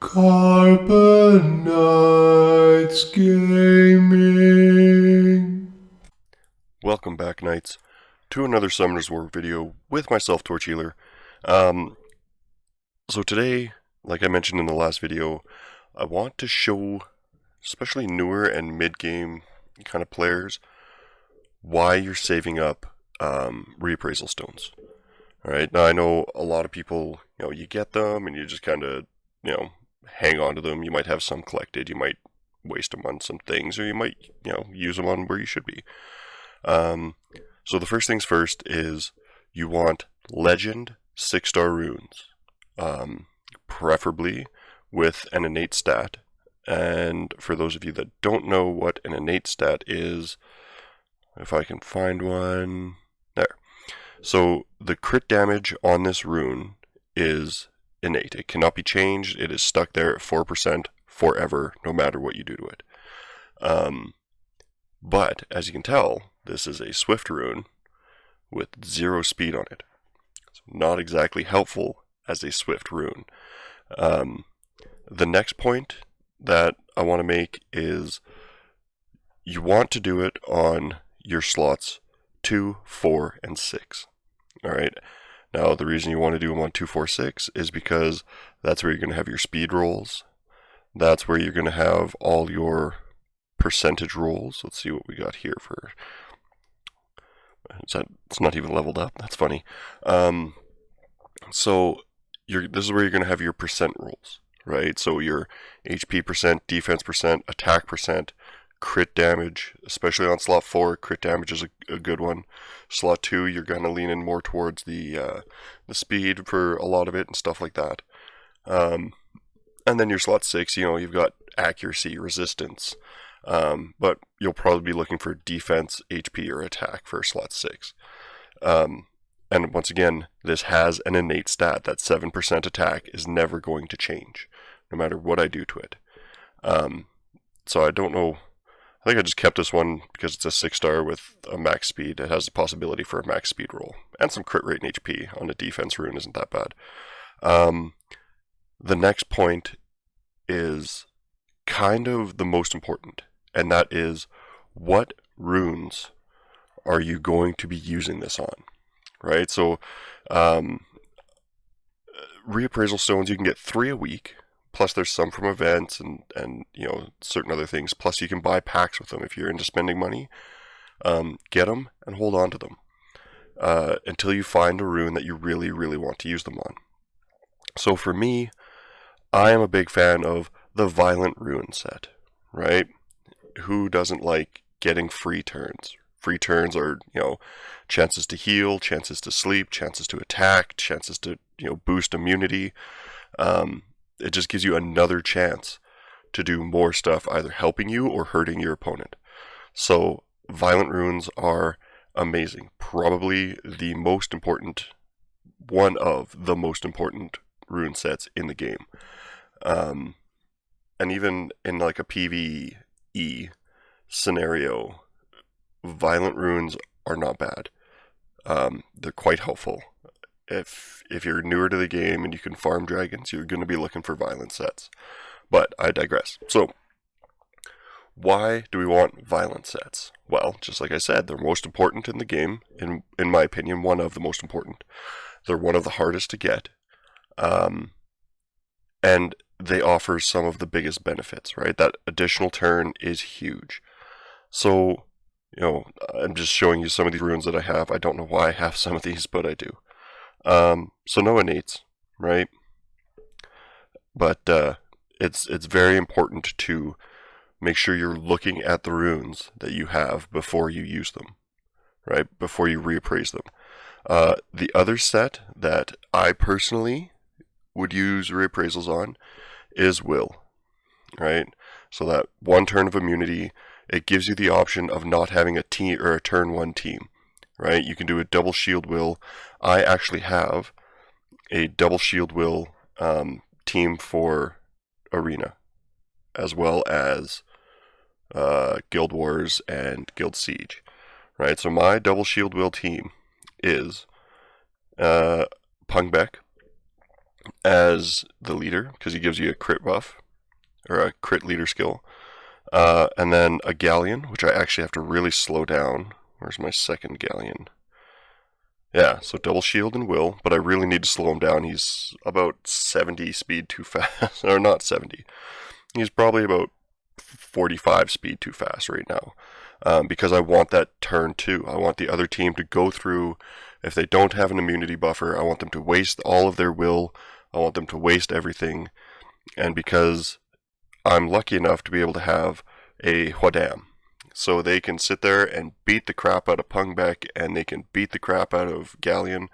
Carbonites Gaming. Welcome back, Knights, to another Summoner's War video with myself, TorchHealer. So today, like I mentioned in the last video, I want to show, especially newer and mid-game kind of players, why you're saving up Reappraisal Stones. Alright, now I know a lot of people, you get them and you just kind of, hang on to them. You might have some collected, you might waste them on some things, or you might, use them on where you should be. So the first things first is you want legend 6-star runes, preferably with an innate stat. And for those of you that don't know what an innate stat is, if I can find one, there. So the crit damage on this rune is innate. It cannot be changed. It is stuck there at 4% forever, no matter what you do to it. But as you can tell, this is a swift rune with 0 speed on it. It's not exactly helpful as a swift rune. The next point that I want to make is you want to do it on your slots 2, 4, and 6. Alright, now the reason you want to do them on 2, 4, 6 is because that's where you're going to have your speed rolls. That's where you're going to have all your percentage rolls. Let's see what we got here for. It's not even leveled up. That's funny. So this is where you're going to have your percent rolls, right? So your HP percent, defense percent, attack percent, crit damage, especially on slot 4, crit damage is a good one. Slot 2, you're going to lean in more towards the speed for a lot of it and stuff like that. And then your slot 6, you've got accuracy, resistance, but you'll probably be looking for defense, HP, or attack for slot 6. And once again, this has an innate stat. That 7% attack is never going to change, no matter what I do to it. So I don't know. I think I just kept this one because it's a 6-star with a max speed. It has the possibility for a max speed roll. And some crit rate and HP on a defense rune isn't that bad. The next point is kind of the most important, and that is what runes are you going to be using this on, right? So Reappraisal Stones, you can get 3 a week, plus there's some from events and certain other things, plus you can buy packs with them if you're into spending money. Get them and hold on to them until you find a rune that you really, really want to use them on. So for me, I am a big fan of the Violent Rune set, right? Who doesn't like getting free turns? Free turns are, chances to heal, chances to sleep, chances to attack, chances to, boost immunity. It just gives you another chance to do more stuff, either helping you or hurting your opponent. So Violent Runes are amazing. Probably the most important, one of the most important rune sets in the game. And even in like a PvE scenario, Violent Runes are not bad. They're quite helpful. If you're newer to the game and you can farm dragons, you're going to be looking for violent sets. But I digress. So, why do we want violent sets? Well, just like I said, they're most important in the game, in my opinion, one of the most important. They're one of the hardest to get. And they offer some of the biggest benefits, right? That additional turn is huge. So, I'm just showing you some of these runes that I have. I don't know why I have some of these, but I do. So no innates, right? But it's very important to make sure you're looking at the runes that you have before you use them, right? Before you reappraise them. The other set that I personally would use reappraisals on is Will, right? So that 1 turn of immunity, it gives you the option of not having a team or a turn 1 team, right? You can do a double shield Will. I actually have a double shield Will team for Arena, as well as Guild Wars and Guild Siege, right? So my double shield Will team is Pungbeck, as the leader, because he gives you a crit buff, or a crit leader skill. And then a galleon, which I actually have to really slow down. Where's my second galleon? Yeah, so double shield and will, but I really need to slow him down. He's about 70 speed too fast, or not 70. He's probably about 45 speed too fast right now, because I want that turn 2. I want the other team to go through. If they don't have an immunity buffer, I want them to waste all of their will. I want them to waste everything. And because I'm lucky enough to be able to have a Hwadam, so they can sit there and beat the crap out of Pungbeck, and they can beat the crap out of Galleon,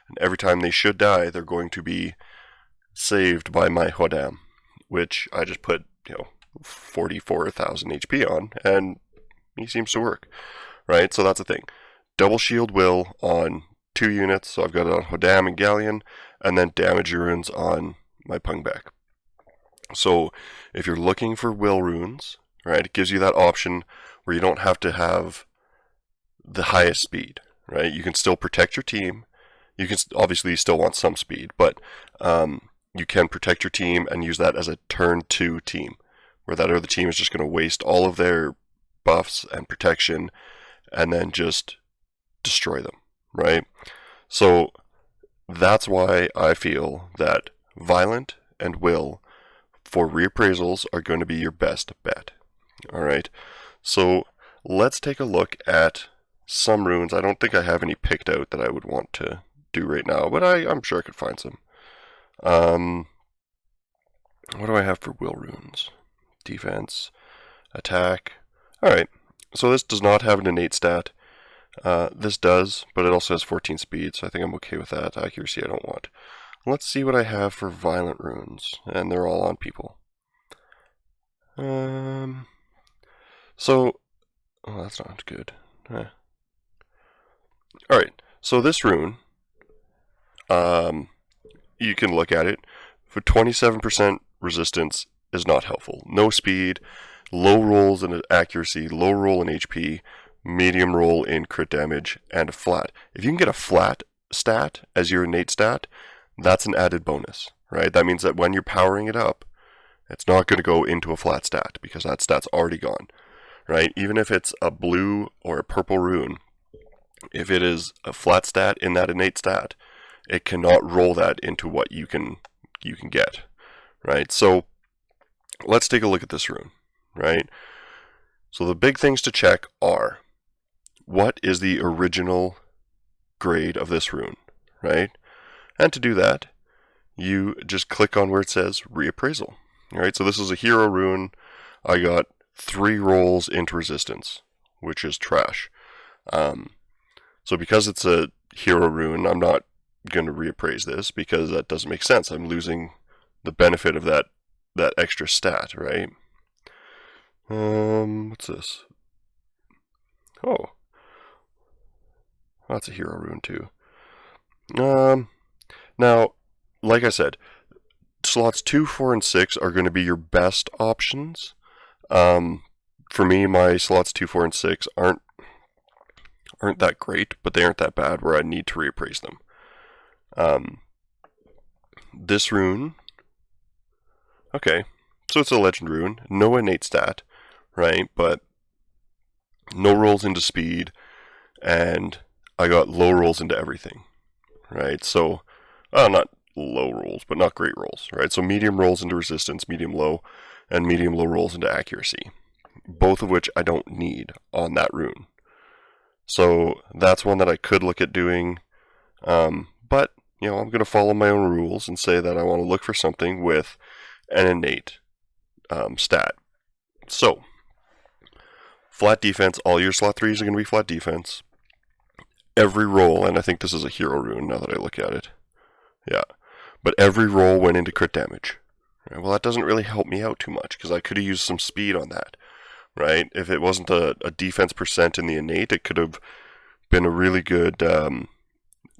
and every time they should die, they're going to be saved by my Hwadam, which I just put, 44,000 HP on, and he seems to work, right? So that's the thing. Double shield will on 2 units, so I've got it on Hwadam and Galleon, and then damage runes on my Pungbeck. So if you're looking for will runes, right, it gives you that option where you don't have to have the highest speed, right? You can still protect your team. You can obviously still want some speed, but you can protect your team and use that as a turn 2 team, where that other team is just going to waste all of their buffs and protection and then just destroy them, right? So that's why I feel that Violent and Will for reappraisals are going to be your best bet. Alright, so let's take a look at some runes. I don't think I have any picked out that I would want to do right now, but I'm sure I could find some. What do I have for will runes? Defense, attack. Alright, so this does not have an innate stat. This does, but it also has 14 speed, so I think I'm okay with that. Accuracy I don't want. Let's see what I have for violent runes, and they're all on people. So, oh, that's not good. Alright, so this rune, you can look at it. For 27% resistance is not helpful. No speed, low rolls in accuracy, low roll in HP, medium roll in crit damage, and a flat. If you can get a flat stat as your innate stat, that's an added bonus, right? That means that when you're powering it up, it's not going to go into a flat stat because that stat's already gone, right? Even if it's a blue or a purple rune, if it is a flat stat in that innate stat, it cannot roll that into what you can get, right? So let's take a look at this rune, right? So the big things to check are, what is the original grade of this rune, right? And to do that, you just click on where it says Reappraisal. Alright, so this is a hero rune. I got 3 rolls into resistance, which is trash. So because it's a hero rune, I'm not going to reappraise this because that doesn't make sense. I'm losing the benefit of that extra stat, right? What's this? Oh, that's a hero rune too. Now, like I said, slots 2, 4, and 6 are going to be your best options. For me, my slots 2, 4, and 6 aren't that great, but they aren't that bad where I need to reappraise them. This rune, okay, so it's a legend rune, no innate stat, right? But no rolls into speed, and I got low rolls into everything, right? So, not low rolls, but not great rolls, right? So medium rolls into resistance, medium low, and medium low rolls into accuracy, both of which I don't need on that rune. So that's one that I could look at doing, but I'm going to follow my own rules and say that I want to look for something with an innate stat. So flat defense, all your slot 3s are going to be flat defense. Every roll, and I think this is a hero rune now that I look at it. Yeah, but every roll went into crit damage. Right? Well, that doesn't really help me out too much because I could have used some speed on that, right? If it wasn't a defense percent in the innate, it could have been a really good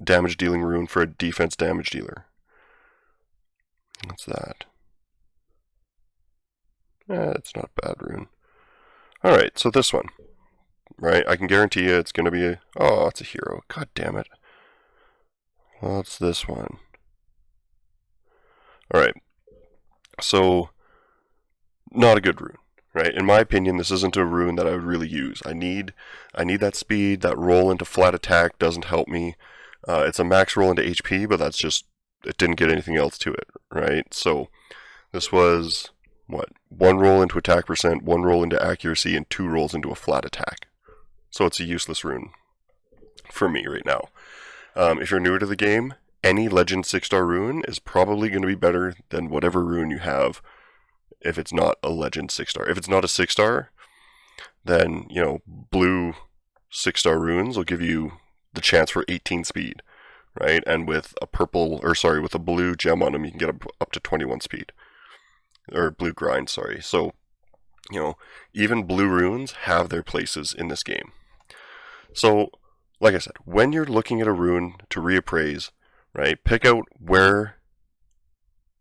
damage dealing rune for a defense damage dealer. What's that? It's not a bad rune. Alright, so this one. Right, I can guarantee you it's going to be it's a hero. God damn it. What's this one? Alright, so not a good rune, right? In my opinion, this isn't a rune that I would really use. I need that speed. That roll into flat attack doesn't help me. It's a max roll into HP, but that's just, it didn't get anything else to it, right? So this was, what, 1 roll into attack percent, 1 roll into accuracy, and 2 rolls into a flat attack. So it's a useless rune for me right now. If you're newer to the game, any Legend 6-star rune is probably going to be better than whatever rune you have if it's not a Legend 6-star. If it's not a 6-star, then, you know, blue 6-star runes will give you the chance for 18 speed, right? And with a blue gem on them, you can get up to 21 speed. Or blue grind, sorry. So, you know, even blue runes have their places in this game. So, like I said, when you're looking at a rune to reappraise, right, pick out where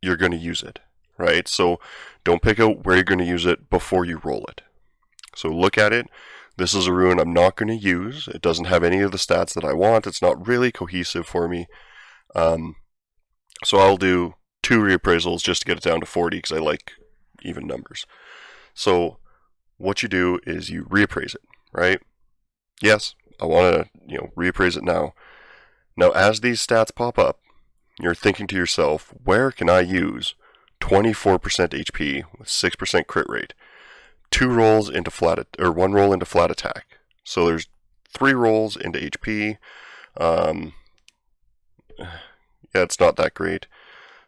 you're going to use it, right? So don't pick out where you're going to use it before you roll it. So look at it. This is a rune I'm not going to use. It doesn't have any of the stats that I want. It's not really cohesive for me. So I'll do 2 reappraisals just to get it down to 40 because I like even numbers. So what you do is you reappraise it, right? Yes, I want to, you know, reappraise it now. Now, as these stats pop up, you're thinking to yourself, where can I use 24% HP with 6% crit rate, 2 rolls into or 1 roll into flat attack. So there's 3 rolls into HP. Yeah, it's not that great.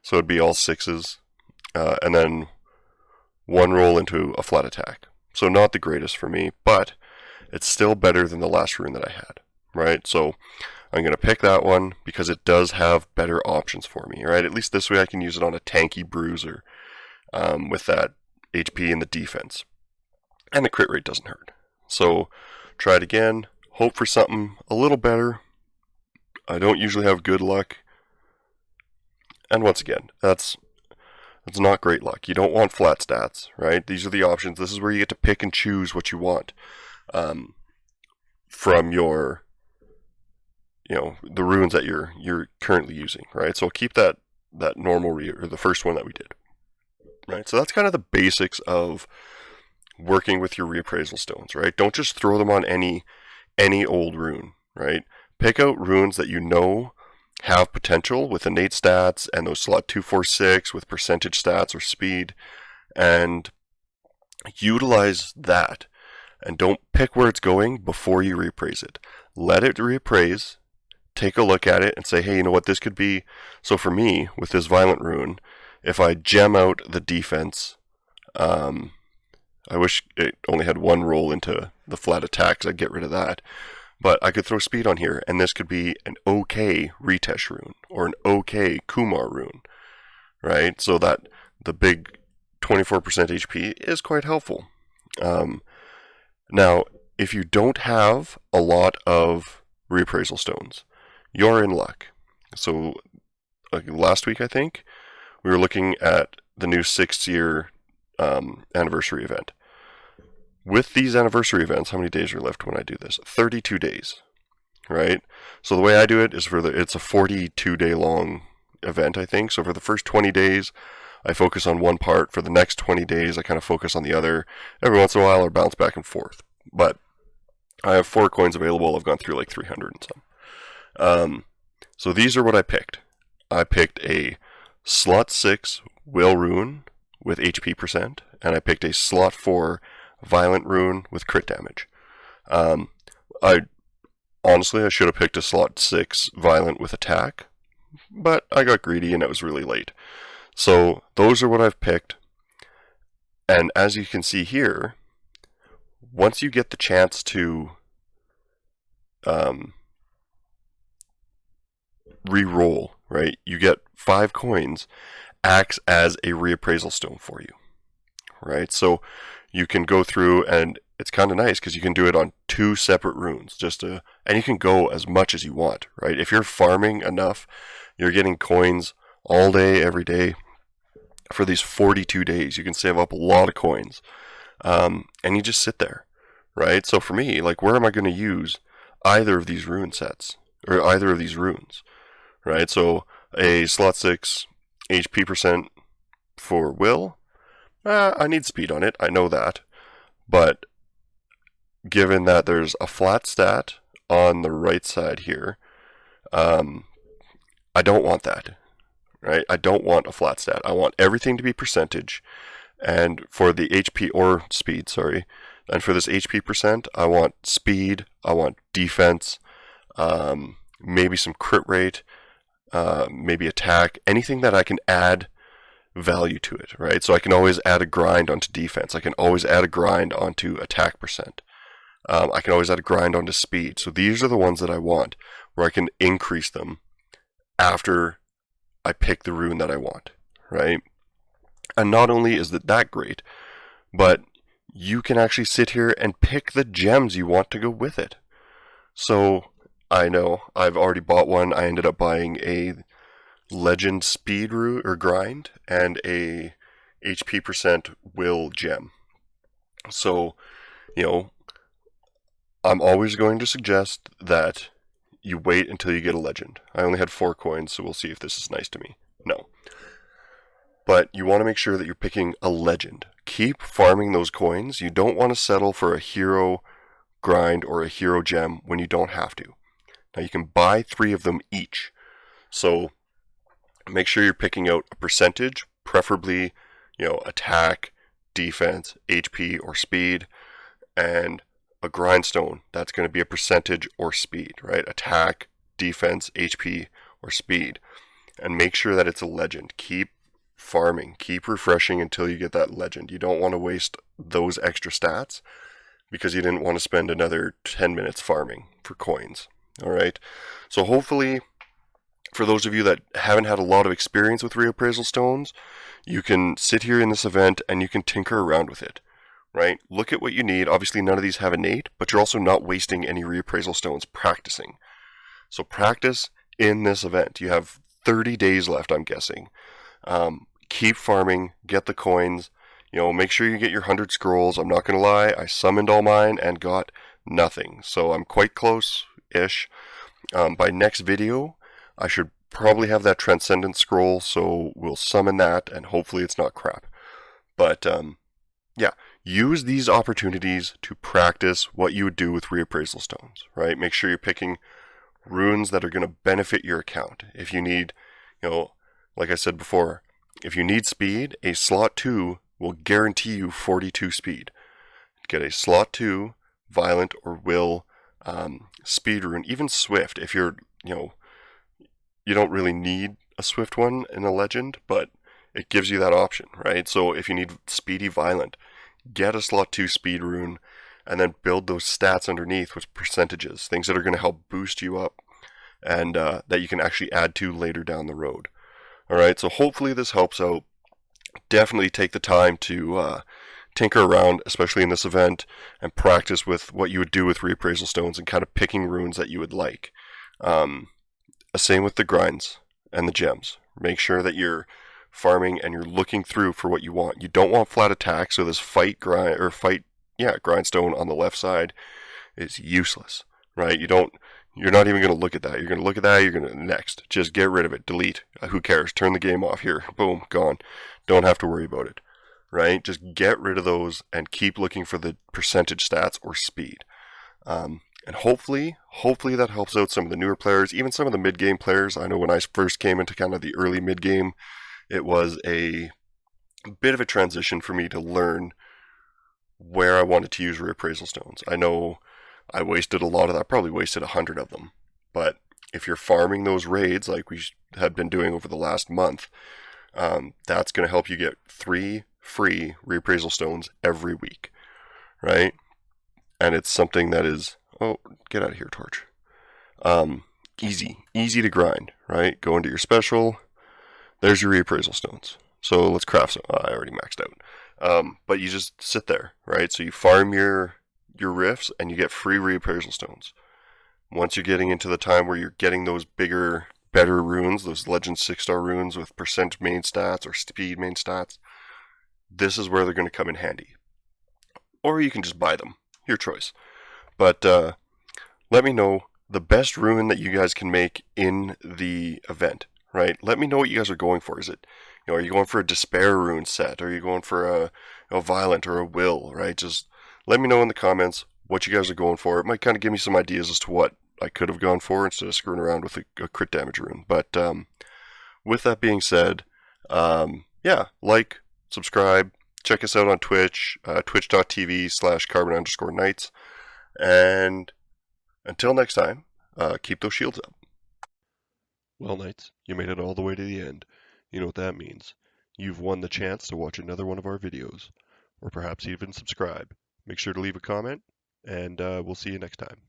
So it'd be all 6s, and then 1 roll into a flat attack. So not the greatest for me, but it's still better than the last rune that I had, right? So I'm going to pick that one because it does have better options for me, right? At least this way I can use it on a tanky bruiser with that HP and the defense. And the crit rate doesn't hurt. So try it again. Hope for something a little better. I don't usually have good luck. And once again, that's not great luck. You don't want flat stats, right? These are the options. This is where you get to pick and choose what you want from your, you know, the runes that you're currently using, right? So I'll keep that normal or the first one that we did, right? So that's kind of the basics of working with your reappraisal stones, right? Don't just throw them on any old rune, right? Pick out runes that you know have potential with innate stats and those slot 2, 4, 6 with percentage stats or speed, and utilize that. And don't pick where it's going before you reappraise it. Let it reappraise, take a look at it, and say, hey, you know what, this could be. So for me, with this violent rune, if I gem out the defense, I wish it only had 1 roll into the flat attack, because I'd get rid of that. But I could throw speed on here, and this could be an okay Ritesh rune, or an okay Kumar rune, right? So that the big 24% HP is quite helpful. Now, if you don't have a lot of reappraisal stones, you're in luck. So last week, I think, we were looking at the new 6-year anniversary event. With these anniversary events, how many days are left when I do this? 32 days, right? So the way I do it is it's a 42-day long event, I think. So for the first 20 days, I focus on one part. For the next 20 days, I kind of focus on the other. Every once in a while, I'll bounce back and forth. But I have 4 coins available. I've gone through like 300 and some. So these are what I picked. I picked a slot 6 Will Rune with HP percent, and I picked a slot 4 Violent Rune with crit damage. I should have picked a slot 6 Violent with attack, but I got greedy and it was really late. So those are what I've picked. And as you can see here, once you get the chance to re-roll, right, you get 5 coins, acts as a reappraisal stone for you, right? So you can go through, and it's kind of nice because you can do it on 2 separate runes, and you can go as much as you want, right? If you're farming enough, you're getting coins all day, every day. For these 42 days, you can save up a lot of coins, and you just sit there, right? So for me, like, where am I going to use either of these rune sets, or either of these runes, right? So a slot 6 HP percent for will. I need speed on it, I know that. But given that there's a flat stat on the right side here, I don't want that, right? I don't want a flat stat. I want everything to be percentage. And for the HP, or speed, sorry. And for this HP percent, I want speed, I want defense, maybe some crit rate, maybe attack, anything that I can add value to it, right? So I can always add a grind onto defense. I can always add a grind onto attack percent. I can always add a grind onto speed. So these are the ones that I want, where I can increase them after I pick the rune that I want, right? And not only is that great, but you can actually sit here and pick the gems you want to go with it. So I know I've already bought one. I ended up buying a legend speed rune or grind and a HP percent will gem. So, I'm always going to suggest that you wait until you get a legend. I only had 4 coins, so we'll see if this is nice to me. No. But you want to make sure that you're picking a legend. Keep farming those coins. You don't want to settle for a hero grind or a hero gem when you don't have to. Now you can buy 3 of them each. So make sure you're picking out a percentage, preferably, attack, defense, HP, or speed, and a grindstone. That's going to be a percentage or speed, right? Attack, defense, HP, or speed. And make sure that it's a legend. Keep farming. Keep refreshing until you get that legend. You don't want to waste those extra stats because you didn't want to spend another 10 minutes farming for coins. All right? So hopefully, for those of you that haven't had a lot of experience with Reappraisal Stones, you can sit here in this event and you can tinker around with it. Right? Look at what you need. Obviously, none of these have innate, but you're also not wasting any Reappraisal Stones practicing. So practice in this event. You have 30 days left, I'm guessing. Keep farming, get the coins, make sure you get your 100 scrolls. I'm not going to lie, I summoned all mine and got nothing. So I'm quite close-ish. By next video, I should probably have that Transcendent scroll, so we'll summon that, and hopefully it's not crap. But, yeah, use these opportunities to practice what you would do with Reappraisal Stones, right? Make sure you're picking runes that are going to benefit your account. If you need, like I said before, if you need speed, a slot 2 will guarantee you 42 speed. Get a slot 2, violent or will, speed rune, even swift. If you're, you don't really need a swift one in a legend, but it gives you that option, right? So if you need speedy violent, get a slot 2 speed rune and then build those stats underneath with percentages, things that are going to help boost you up and that you can actually add to later down the road. All right, so hopefully this helps out. Definitely take the time to tinker around, especially in this event, and practice with what you would do with Reappraisal Stones and kind of picking runes that you would like. Same with the grinds and the gems. Make sure that you're farming and you're looking through for what you want. You don't want flat attack, so this grindstone on the left side is useless, right? You're not even going to look at that. You're going to look at that, you're going to next. Just get rid of it. Delete. Who cares? Turn the game off here. Boom, gone. Don't have to worry about it, right? Just get rid of those and keep looking for the percentage stats or speed. And hopefully that helps out some of the newer players, even some of the mid-game players. I know when I first came into kind of the early mid-game, it was a bit of a transition for me to learn where I wanted to use Reappraisal Stones. I know I wasted a lot of that, probably wasted 100 of them. But if you're farming those raids like we had been doing over the last month, that's going to help you get 3 free Reappraisal Stones every week, right? And it's something that is, oh, get out of here, Torch. Easy to grind, right? Go into your special. There's your Reappraisal Stones. So let's craft some. I already maxed out. But you just sit there, right? So you farm your rifts and you get free Reappraisal Stones. Once you're getting into the time where you're getting those bigger, better runes, those Legend 6-star runes with percent main stats or speed main stats, this is where they're going to come in handy. Or you can just buy them. Your choice. But let me know the best rune that you guys can make in the event. right? Let me know what you guys are going for. Is it, are you going for a despair rune set? Are you going for a violent or a will, right? Just let me know in the comments what you guys are going for. It might kind of give me some ideas as to what I could have gone for instead of screwing around with a crit damage rune. But with that being said, yeah, like, subscribe, check us out on Twitch, twitch.tv/carbon_knights. And until next time, keep those shields up. Well, Knights, you made it all the way to the end. You know what that means. You've won the chance to watch another one of our videos, or perhaps even subscribe. Make sure to leave a comment, and we'll see you next time.